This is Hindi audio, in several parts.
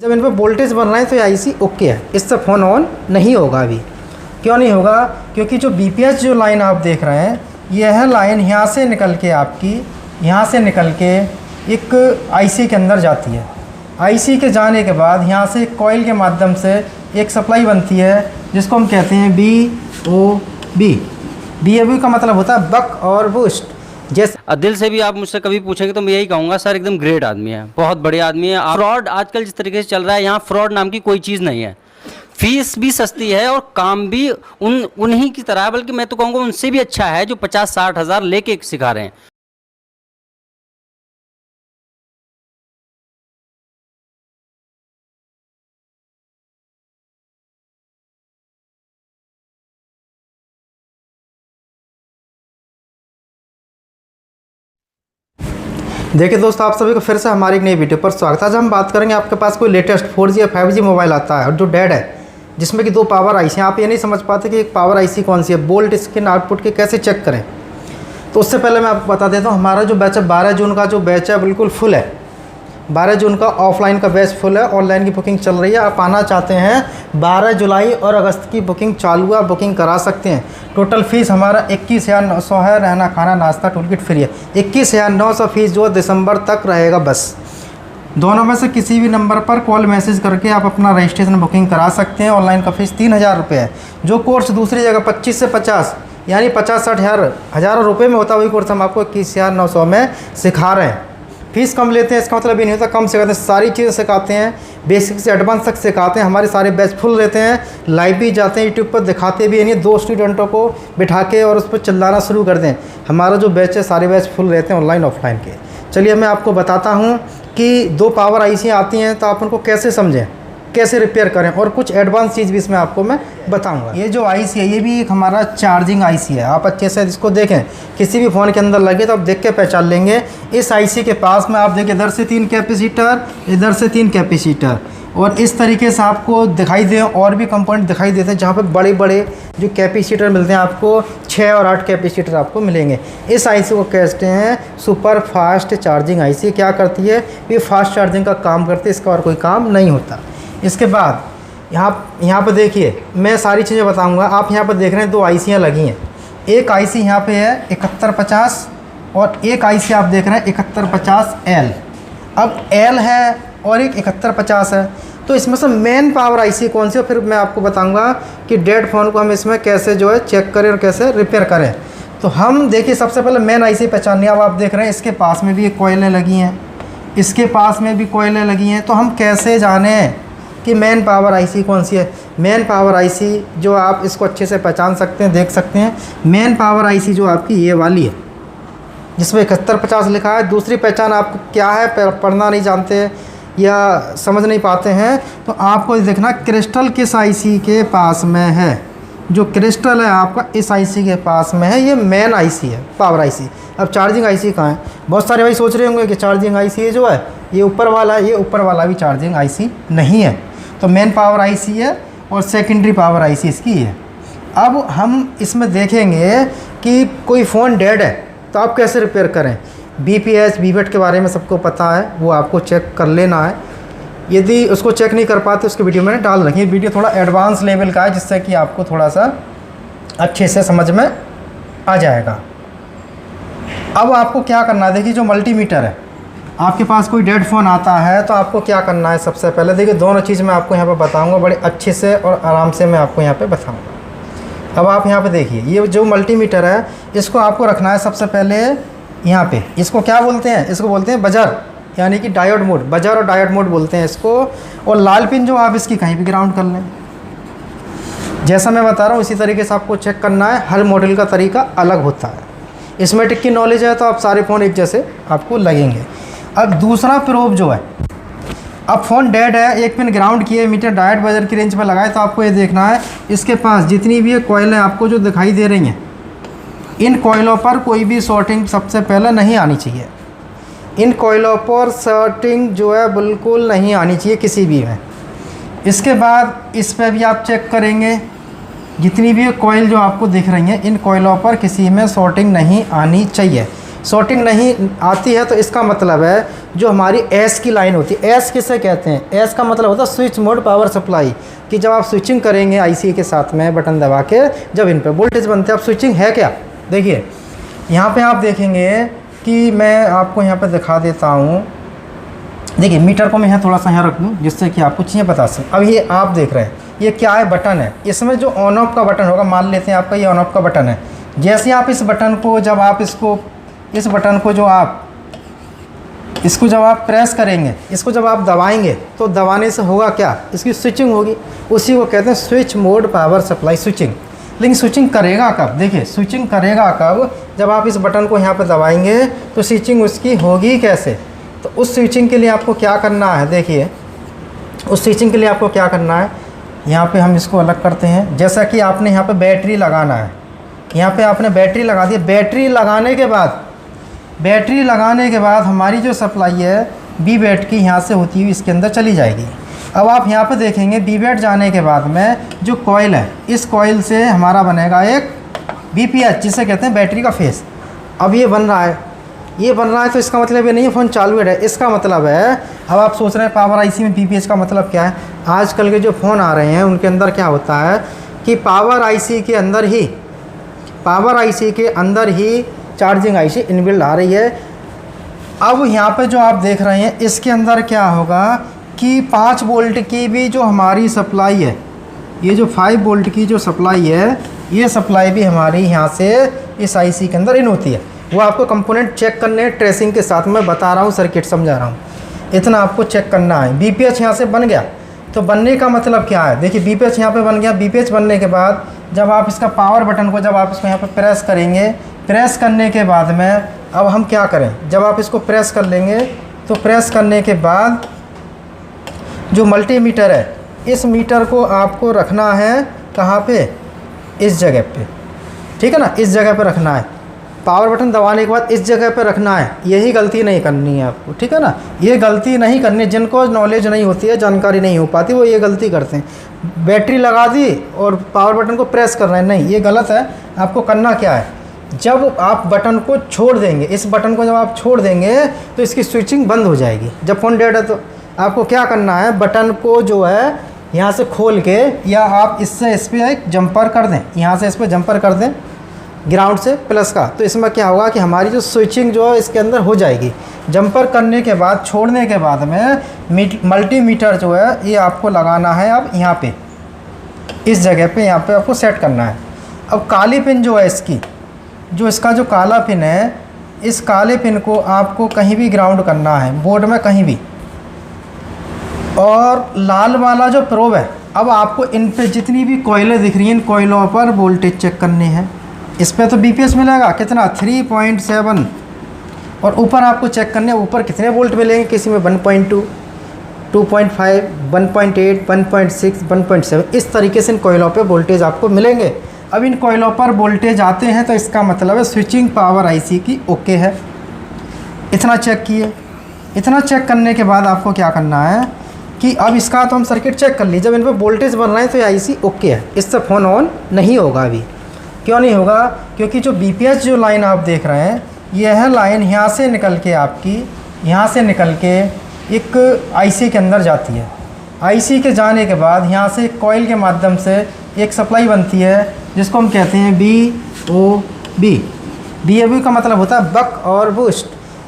जब इन पर वोल्टेज बन रहा है तो ये आईसी ओके है, इससे फ़ोन ऑन नहीं होगा अभी। क्यों नहीं होगा? क्योंकि जो बीपीएस जो लाइन आप देख रहे हैं, यह लाइन यहाँ से निकल के आपकी यहाँ से निकल के एक आईसी के अंदर जाती है। आईसी के जाने के बाद यहाँ से कॉइल के माध्यम से एक सप्लाई बनती है जिसको हम कहते हैं BOB। BOB का मतलब होता है बक और बूस्ट। जैसे दिल से भी आप मुझसे कभी पूछेंगे तो मैं यही कहूँगा सर एकदम ग्रेट आदमी है, बहुत बढ़िया आदमी है। फ्रॉड आजकल जिस तरीके से चल रहा है, यहाँ फ्रॉड नाम की कोई चीज़ नहीं है। फीस भी सस्ती है और काम भी उन्हीं की तरह है, बल्कि मैं तो कहूँगा उनसे भी अच्छा है जो 50-60 हज़ार लेके सिखा रहे हैं। देखिए दोस्तों, आप सभी को फिर से हमारी एक नई वीडियो पर स्वागत है। आज हम बात करेंगे, आपके पास कोई लेटेस्ट 4G या 5G मोबाइल आता है और जो डेड है, जिसमें कि 2 पावर आईसी हैं, आप ये नहीं समझ पाते कि एक पावर आईसी कौन सी है, बोल्ट स्क्रीन आउटपुट के कैसे चेक करें। तो उससे पहले मैं आपको बता देता हूँ, हमारा जो बैच है 12 जून का जो बैच है बिल्कुल फुल है। 12 जून का ऑफलाइन का बैच फुल है, ऑनलाइन की बुकिंग चल रही है। आप आना चाहते हैं 12 जुलाई और अगस्त की बुकिंग चालू है, बुकिंग करा सकते हैं। टोटल फीस हमारा 21,900 है, रहना खाना नाश्ता टूल किट फ्री है। 21,900 फीस जो दिसंबर तक रहेगा बस। दोनों में से किसी भी नंबर पर कॉल मैसेज करके आप अपना रजिस्ट्रेशन बुकिंग करा सकते हैं। ऑनलाइन का फीस 3,000 रुपये है। जो कोर्स दूसरी जगह 25 से 50 यानी 50-60 हज़ार रुपये में होता है, वही कोर्स हम आपको 21,900 में सिखा रहे हैं। फीस कम लेते हैं इसका मतलब ये नहीं होता कम सिखाते हैं, सारी चीज़ें सिखाते हैं, बेसिक से एडवांस तक सिखाते हैं। हमारे सारे बैच फुल रहते हैं, लाइव भी जाते हैं, यूट्यूब पर दिखाते भी नहीं। 2 स्टूडेंटों को बिठा के और उस पर चिल्लाना शुरू कर दें। हमारा जो बैच है सारे बैच फुल रहते हैं ऑनलाइन ऑफलाइन के। चलिए मैं आपको बताता हूँ कि 2 पावर आईसी आती हैं तो आप उनको कैसे समझें, कैसे रिपेयर करें, और कुछ एडवांस चीज़ भी इसमें आपको मैं बताऊंगा। ये जो आईसी है ये भी एक हमारा चार्जिंग आईसी है। आप अच्छे से इसको देखें, किसी भी फ़ोन के अंदर लगे तो आप देख के पहचान लेंगे। इस आईसी के पास में आप देखिए, इधर से 3 कैपेसिटर, इधर से 3 कैपेसिटर, और इस तरीके से आपको दिखाई दे और भी कंपोनेंट दिखाई देते हैं जहाँ पे बड़े बड़े जो कैपेसिटर मिलते हैं, आपको 6 और 8 कैपेसिटर आपको मिलेंगे। इस आईसी को कहते हैं सुपर फास्ट चार्जिंग आईसी। क्या करती है? ये फास्ट चार्जिंग का काम करती है, इसका और कोई काम नहीं होता। इसके बाद यहाँ पर देखिए, मैं सारी चीज़ें बताऊंगा। आप यहाँ पर देख रहे हैं 2 आईसियाँ लगी हैं। एक आईसी यहाँ पे है 7150 और एक आईसी आप देख रहे हैं 7150L। अब L है और एक 7150 है, तो इसमें से मेन पावर आईसी कौन सी है, फिर मैं आपको बताऊंगा कि डेड फ़ोन को हम इसमें कैसे जो है चेक करें और कैसे रिपेयर करें। तो हम देखिए, सबसे पहले मेन आईसी पहचानिए। अब आप देख रहे हैं इसके पास में भी कोयलें लगी हैं, इसके पास में भी कोयलें लगी हैं। तो हम कैसे जानें कि मेन पावर आईसी कौन सी है? मेन पावर आईसी जो आप इसको अच्छे से पहचान सकते हैं, देख सकते हैं, मेन पावर आईसी जो आपकी ये वाली है जिसमें 7150 लिखा है। दूसरी पहचान आपको क्या है, पढ़ना नहीं जानते या समझ नहीं पाते हैं तो आपको देखना क्रिस्टल किस आईसी के पास में है। जो क्रिस्टल है आपका इस आईसी के पास में है, ये मेन आईसी है, पावर आईसी। अब चार्जिंग आईसी कहाँ है? बहुत सारे भाई सोच रहे होंगे कि चार्जिंग आईसी जो है ये ऊपर वाला है, ये ऊपर वाला भी चार्जिंग आईसी नहीं है। तो मेन पावर आईसी है और सेकेंडरी पावर आईसी इसकी है। अब हम इसमें देखेंगे कि कोई फ़ोन डेड है तो आप कैसे रिपेयर करें। बीपीएस बीवेट के बारे में सबको पता है, वो आपको चेक कर लेना है। यदि उसको चेक नहीं कर पाते उसके वीडियो मैंने डाल रखी है। वीडियो थोड़ा एडवांस लेवल का है जिससे कि आपको थोड़ा सा अच्छे से समझ में आ जाएगा। अब आपको क्या करना है, देखिए जो मल्टीमीटर है, आपके पास कोई डेड फ़ोन आता है तो आपको क्या करना है। सबसे पहले देखिए, दोनों चीज़ मैं आपको यहाँ पे बताऊंगा, बड़े अच्छे से और आराम से मैं आपको यहाँ पे बताऊंगा। अब आप यहाँ पे देखिए, ये जो मल्टीमीटर है इसको आपको रखना है सबसे पहले यहाँ पे। इसको क्या बोलते हैं? इसको बोलते हैं बजर, यानी कि डायोड मोड। बजर और डायोड मोड बोलते हैं इसको। और लाल पिन जो आप इसकी कहीं भी ग्राउंड कर लें, जैसा मैं बता रहा हूँ इसी तरीके से आपको चेक करना है। हर मॉडल का तरीका अलग होता है। इसमें टिक की नॉलेज है तो आप सारे फ़ोन एक जैसे आपको लगेंगे। अब दूसरा प्रोब जो है, अब फ़ोन डेड है, एक पिन ग्राउंड किए, मीटर डायोड बजर की रेंज पर लगाए, तो आपको ये देखना है इसके पास जितनी भी ये कोयलें आपको जो दिखाई दे रही हैं, इन कोयलों पर कोई भी शॉर्टिंग सबसे पहले नहीं आनी चाहिए। इन कोयलों पर शॉर्टिंग जो है बिल्कुल नहीं आनी चाहिए किसी भी में। इसके बाद इस पर भी आप चेक करेंगे, जितनी भी कोयल जो आपको दिख रही हैं इन कोयलों पर किसी में शॉर्टिंग नहीं आनी चाहिए। शॉर्टिंग नहीं आती है तो इसका मतलब है जो हमारी एस की लाइन होती है, एस किसे कहते हैं, एस का मतलब होता है स्विच मोड पावर सप्लाई, कि जब आप स्विचिंग करेंगे आईसी के साथ में बटन दबा के, जब इन पे वोल्टेज बनते हैं। अब स्विचिंग है क्या, देखिए यहाँ पे आप देखेंगे कि मैं आपको यहाँ पे दिखा देता हूँ। देखिए मीटर को मैं यहाँ थोड़ा सा यहाँ रख दूँ जिससे कि आपको चीज़ें बता सकें। अब ये आप देख रहे हैं ये क्या है, बटन है। इसमें जो ऑन ऑफ का बटन होगा, मान लेते हैं आपका ये ऑन ऑफ का बटन है। जैसे आप इस बटन को जब आप इस बटन को जो आप इसको जब आप प्रेस करेंगे, इसको जब आप दबाएंगे तो दबाने से होगा क्या, इसकी स्विचिंग होगी। उसी को कहते हैं switch mode power supply switching. लेकिन स्विचिंग करेगा कब, देखिए स्विचिंग करेगा कब, जब आप इस बटन को यहाँ पर दबाएंगे तो स्विचिंग उसकी होगी कैसे। तो उस स्विचिंग के लिए आपको क्या करना है, देखिए उस स्विचिंग के लिए आपको क्या करना है, यहाँ पे हम इसको अलग करते हैं। जैसा कि आपने यहाँ पे बैटरी लगाना है, यहाँ पे आपने बैटरी लगा दी। बैटरी लगाने के बाद हमारी जो सप्लाई है बी बैट की यहाँ से होती हुई इसके अंदर चली जाएगी। अब आप यहाँ पे देखेंगे बी बैट जाने के बाद में जो कॉइल है, इस कॉइल से हमारा बनेगा एक बीपीएच, जिसे कहते हैं बैटरी का फेस। अब ये बन रहा है, तो इसका मतलब ये नहीं है फ़ोन चालू है। इसका मतलब है, अब आप सोच रहे हैं पावर आईसी में बीपीएच का मतलब क्या है। आजकल के जो फ़ोन आ रहे हैं उनके अंदर क्या होता है कि पावर आईसी के अंदर ही चार्जिंग आईसी इनबिल्ड आ रही है। अब यहाँ पे जो आप देख रहे हैं इसके अंदर क्या होगा कि 5 वोल्ट की भी जो हमारी सप्लाई है, ये जो 5 वोल्ट की जो सप्लाई है, ये सप्लाई भी हमारी यहाँ से इस आईसी के अंदर इन होती है। वो आपको कंपोनेंट चेक करने हैं ट्रेसिंग के साथ, मैं बता रहा हूँ, सर्किट समझा रहा हूँ, इतना आपको चेक करना है। बीपीएच यहाँ से बन गया, तो बनने का मतलब क्या है, देखिए बीपीएच यहाँ पे बन गया। बीपीएच बनने के बाद जब आप इसका पावर बटन को जब आप इसको यहाँ पे प्रेस करेंगे, प्रेस करने के बाद में अब हम क्या करें, जब आप इसको प्रेस कर लेंगे तो प्रेस करने के बाद जो मल्टीमीटर है, इस मीटर को आपको रखना है कहाँ पे, इस जगह पे, ठीक है ना, इस जगह पे रखना है। पावर बटन दबाने के बाद इस जगह पे रखना है। यही गलती नहीं करनी है आपको, ठीक है ना, ये गलती नहीं करनी। जिनको नॉलेज नहीं होती है, जानकारी नहीं हो पाती, वो ये गलती करते हैं। बैटरी लगा दी और पावर बटन को प्रेस कर रहे हैं, नहीं, ये गलत है। आपको करना क्या है, जब आप बटन को छोड़ देंगे, इस बटन को जब आप छोड़ देंगे तो इसकी स्विचिंग बंद हो जाएगी। जब फ़ोन डेड है तो आपको क्या करना है, बटन को जो है यहाँ से खोल के, या आप इससे इस पर एक जंपर कर दें, यहाँ से इस पर जंपर कर दें ग्राउंड से प्लस का, तो इसमें क्या होगा कि हमारी जो स्विचिंग जो है इसके अंदर हो जाएगी। जंपर करने के बाद, छोड़ने के बाद में मल्टीमीटर जो है ये आपको लगाना है अब यहाँ पे, इस जगह पे, यहाँ पे आपको सेट करना है। अब काली पिन जो है इसकी, जो इसका जो काला पिन है, इस काले पिन को आपको कहीं भी ग्राउंड करना है, बोर्ड में कहीं भी। और लाल वाला जो प्रोब है, अब आपको इन पे जितनी भी कोयलें दिख रही हैं, इन कोयलों पर वोल्टेज चेक करने हैं। इस पे तो बीपीएच मिलेगा कितना, 3.7, और ऊपर आपको चेक करने, ऊपर कितने वोल्ट मिलेंगे, किसी में 1.2, 2.5, 1.8, 1.6, 1.7, इस तरीके से इन कोयलों पे वोल्टेज आपको मिलेंगे। अब इन कोयलों पर वोल्टेज आते हैं तो इसका मतलब है स्विचिंग पावर आईसी की ओके है। इतना चेक किए। इतना चेक करने के बाद आपको क्या करना है कि अब इसका तो हम सर्किट चेक कर लीजिए, जब इन पर वोल्टेज बन रहा है तो ये आईसी ओके है, इससे फ़ोन ऑन नहीं होगा अभी। क्यों नहीं होगा, क्योंकि जो बीपीएच जो लाइन आप देख रहे हैं, यह लाइन यहाँ से निकल के आपकी, यहाँ से निकल के एक आईसी के अंदर जाती है। आईसी के जाने के बाद यहाँ से एक कॉइल के माध्यम से एक सप्लाई बनती है जिसको हम कहते हैं BOB। BOB का मतलब होता है बक और बूस्ट।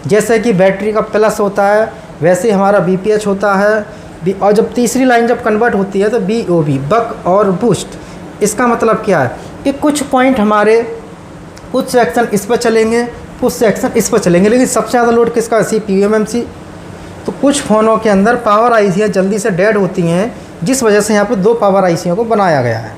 जैसे कि बैटरी का प्लस होता है वैसे हमारा बीपीएच होता है। और जब तीसरी लाइन जब कन्वर्ट होती है तो BOB, बक और बूस्ट। इसका मतलब क्या है कि कुछ पॉइंट हमारे, कुछ सेक्शन इस पर चलेंगे, कुछ सेक्शन इस पर चलेंगे, लेकिन सबसे ज़्यादा लोड किसका, CPU MMC। तो कुछ फ़ोनों के अंदर पावर आईसियाँ जल्दी से डेड होती हैं, जिस वजह से यहाँ पे 2 पावर आईसियों को बनाया गया है,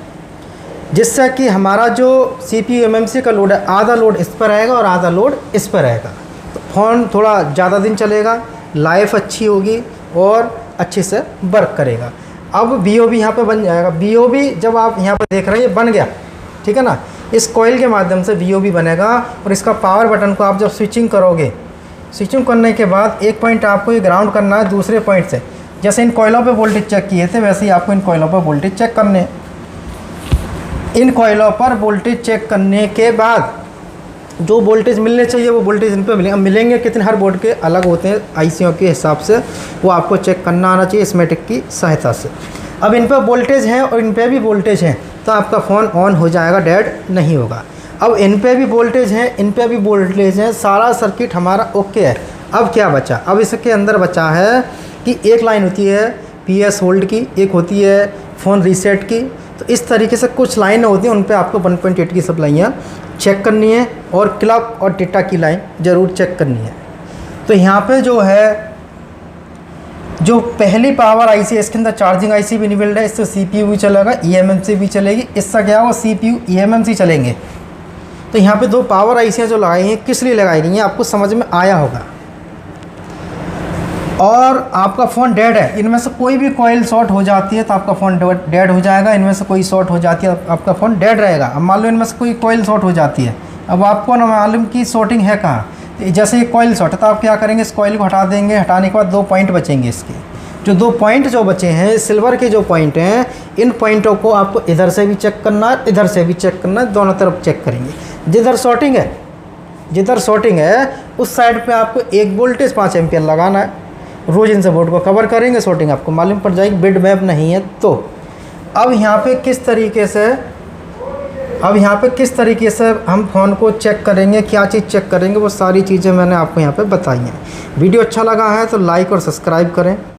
जिससे कि हमारा जो CPU MMC का लोड है, आधा लोड इस पर रहेगा और आधा लोड इस पर रहेगा। तो फ़ोन थोड़ा ज़्यादा दिन चलेगा, लाइफ अच्छी होगी और अच्छे से वर्क करेगा। अब BOB यहाँ पे बन जाएगा। BOB जब आप यहाँ पे देख रहे हैं ये बन गया, ठीक है ना, इस कॉइल के माध्यम से BOB बनेगा। और इसका पावर बटन को आप जब स्विचिंग करोगे, स्विचिंग करने के बाद एक पॉइंट आपको ये ग्राउंड करना है दूसरे पॉइंट से। जैसे इन कॉइलों पे वोल्टेज चेक किए थे वैसे ही आपको इन कॉइलों पर वोल्टेज चेक करने। इन कॉइलों पर वोल्टेज चेक करने के बाद जो वोल्टेज मिलने चाहिए वो वोल्टेज इन पे मिलेंगे कितने, हर बोर्ड के अलग होते हैं आईसीओ के हिसाब से, वो आपको चेक करना आना चाहिए स्कीमेटिक की सहायता से। अब इन पे वोल्टेज है और इन पे भी वोल्टेज है तो आपका फ़ोन ऑन हो जाएगा, डेड नहीं होगा। अब इन पे भी वोल्टेज है, इन पे भी वोल्टेज है, सारा सर्किट हमारा ओके है। अब क्या बचा, अब इसके अंदर बचा है कि एक लाइन होती है PS होल्ड की, एक होती है फ़ोन रीसेट की। तो इस तरीके से कुछ लाइनें होती हैं, उन पे आपको 1.8 की सप्लाइयाँ चेक करनी है और क्लॉक और डेटा की लाइन ज़रूर चेक करनी है। तो यहाँ पे जो है, जो पहली पावर आईसी है इसके अंदर चार्जिंग आईसी भी इनबिल्ड है, इससे CPU भी चलेगा, eMMC भी चलेगी। इससे क्या होगा, CPU eMMC चलेंगे। तो यहाँ पे 2 पावर आईसियाँ जो लगाई हैं किस लिए लगाई गई हैं आपको समझ में आया होगा। और आपका फ़ोन डेड है, इनमें से कोई भी कॉइल शॉर्ट हो जाती है तो आपका फ़ोन डेड हो जाएगा, इनमें से कोई शॉर्ट हो जाती है आपका फ़ोन डेड रहेगा। अब मान लो इनमें से कोई कॉइल शॉर्ट हो जाती है, अब आपको ना मालूम कि शॉर्टिंग है कहाँ। जैसे ये कॉइल शॉर्ट है तो आप क्या करेंगे, इस कॉइल को हटा देंगे, हटाने के बाद 2 पॉइंट बचेंगे। इसके जो 2 पॉइंट जो बचे हैं सिल्वर के जो पॉइंट हैं, इन पॉइंटों को आपको इधर से भी चेक करना है, इधर से भी चेक करना है, दोनों तरफ चेक करेंगे। जिधर शॉर्टिंग है उस साइड पे आपको एक वोल्टेज 5 एम्पियर लगाना है। रोज़ इनसे बोर्ड को कवर करेंगे, शॉर्टिंग आपको मालूम पड़ जाएगी, बिट मैप नहीं है तो। अब यहाँ पे किस तरीके से हम फ़ोन को चेक करेंगे, क्या चीज़ चेक करेंगे, वो सारी चीज़ें मैंने आपको यहाँ पे बताई हैं। वीडियो अच्छा लगा है तो लाइक और सब्सक्राइब करें।